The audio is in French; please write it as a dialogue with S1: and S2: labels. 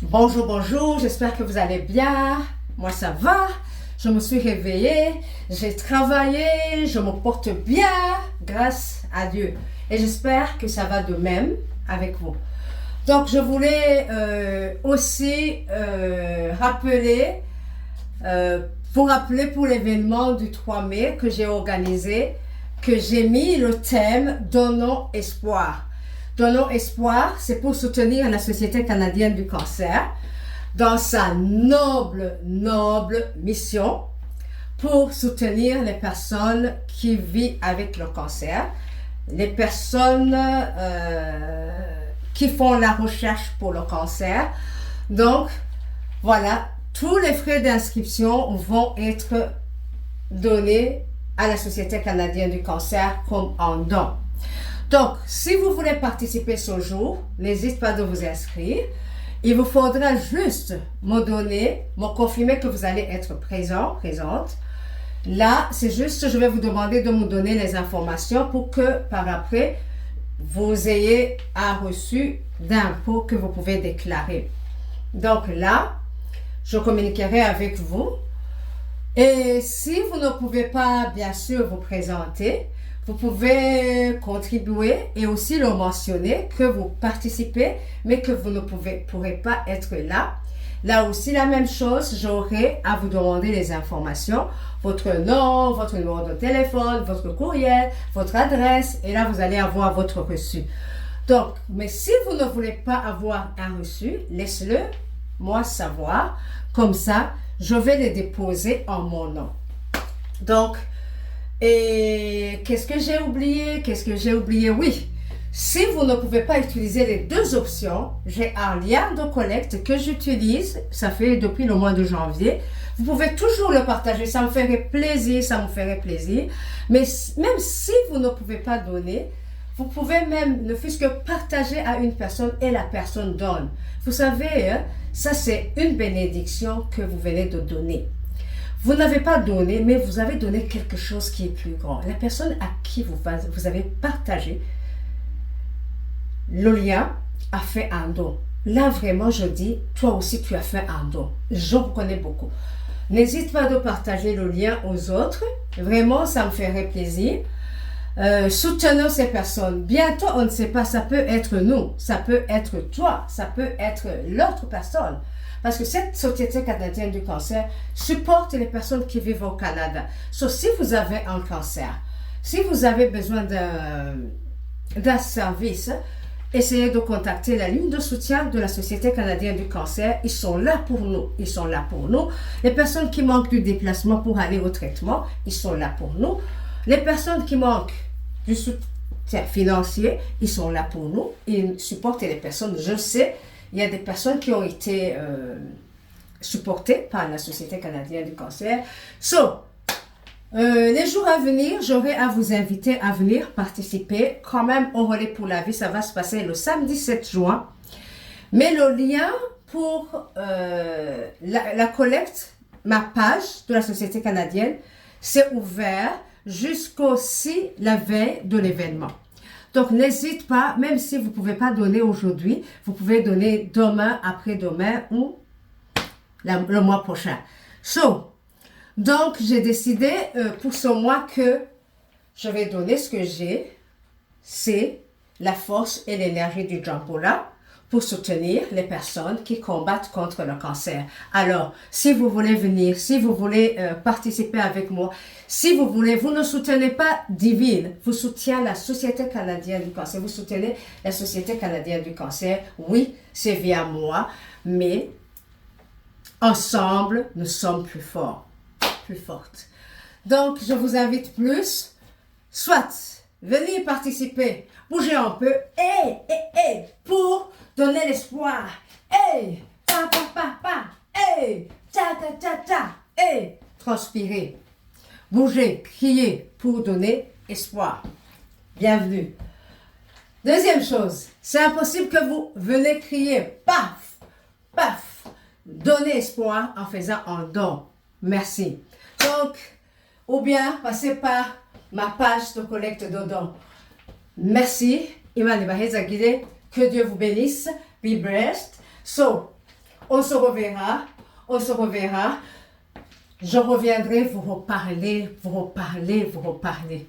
S1: Bonjour, bonjour, j'espère que vous allez bien. Moi, ça va. Je me suis réveillée, j'ai travaillé, je me porte bien, grâce à Dieu. Et j'espère que ça va de même avec vous. Donc, je voulais aussi rappeler pour l'événement du 3 mai que j'ai organisé, que j'ai mis le thème Donnons espoir. Donnons espoir, c'est pour soutenir la Société canadienne du cancer dans sa noble mission pour soutenir les personnes qui vivent avec le cancer, les personnes qui font la recherche pour le cancer. Donc, voilà, tous les frais d'inscription vont être donnés à la Société canadienne du cancer comme en don. Donc, si vous voulez participer ce jour, n'hésitez pas de vous inscrire. Il vous faudra juste me confirmer que vous allez être présente. Là, c'est juste, je vais vous demander de me donner les informations pour que par après, vous ayez un reçu d'impôt que vous pouvez déclarer. Donc là, je communiquerai avec vous. Et si vous ne pouvez pas, bien sûr, vous présenter, vous pouvez contribuer et aussi le mentionner que vous participez, mais que vous ne pourrez pas être là. Là aussi, la même chose, j'aurai à vous demander les informations, votre nom, votre numéro de téléphone, votre courriel, votre adresse, et là, vous allez avoir votre reçu. Donc, mais si vous ne voulez pas avoir un reçu, laissez-le moi savoir. Comme ça, je vais les déposer en mon nom. Donc, et qu'est-ce que j'ai oublié? Oui, si vous ne pouvez pas utiliser les deux options, j'ai un lien de collecte que j'utilise, ça fait depuis le mois de janvier. Vous pouvez toujours le partager, ça me ferait plaisir. Mais même si vous ne pouvez pas donner, vous pouvez même, ne fût-ce que partager à une personne et la personne donne. Vous savez, ça c'est une bénédiction que vous venez de donner. Vous n'avez pas donné, mais vous avez donné quelque chose qui est plus grand. La personne à qui vous avez partagé le lien a fait un don. Là, vraiment, je dis, toi aussi, tu as fait un don. Je vous connais beaucoup. N'hésite pas de partager le lien aux autres. Vraiment, ça me ferait plaisir. Soutenons ces personnes. Bientôt, on ne sait pas, ça peut être nous, ça peut être toi, ça peut être l'autre personne. Parce que cette Société canadienne du cancer supporte les personnes qui vivent au Canada. So, si vous avez un cancer, si vous avez besoin d'un service, essayez de contacter la ligne de soutien de la Société canadienne du cancer. Ils sont là pour nous. Les personnes qui manquent du déplacement pour aller au traitement, ils sont là pour nous. Les personnes qui manquent du soutien financier, ils sont là pour nous. Ils supportent les personnes. Je sais, il y a des personnes qui ont été supportées par la Société canadienne du cancer. Les jours à venir, j'aurai à vous inviter à venir participer quand même au Relais pour la vie. Ça va se passer le samedi 7 juin. Mais le lien pour la collecte, ma page de la Société canadienne, c'est ouvert jusqu'au 6 la veille de l'événement. Donc, n'hésite pas, même si vous ne pouvez pas donner aujourd'hui, vous pouvez donner demain, après-demain ou le mois prochain. Donc, j'ai décidé pour ce mois que je vais donner ce que j'ai, c'est la force et l'énergie du Jambola pour soutenir les personnes qui combattent contre le cancer. Alors, si vous voulez venir, si vous voulez participer avec moi, si vous voulez, vous ne soutenez pas Divine, vous soutenez la Société canadienne du cancer, vous soutenez la Société canadienne du cancer, oui, c'est via moi, mais ensemble, nous sommes plus forts, plus fortes. Donc, je vous invite plus, soit venez participer, bougez un peu, pour donner l'espoir, transpirer, bouger, crier pour donner espoir. Bienvenue. Deuxième chose, c'est impossible que vous venez crier, paf, paf, donner espoir en faisant un don. Merci. Donc, ou bien passez par ma page de collecte de dons. Merci. Que Dieu vous bénisse. Be blessed. On se reverra. On se reverra. Je reviendrai vous reparler, vous reparler, vous reparler.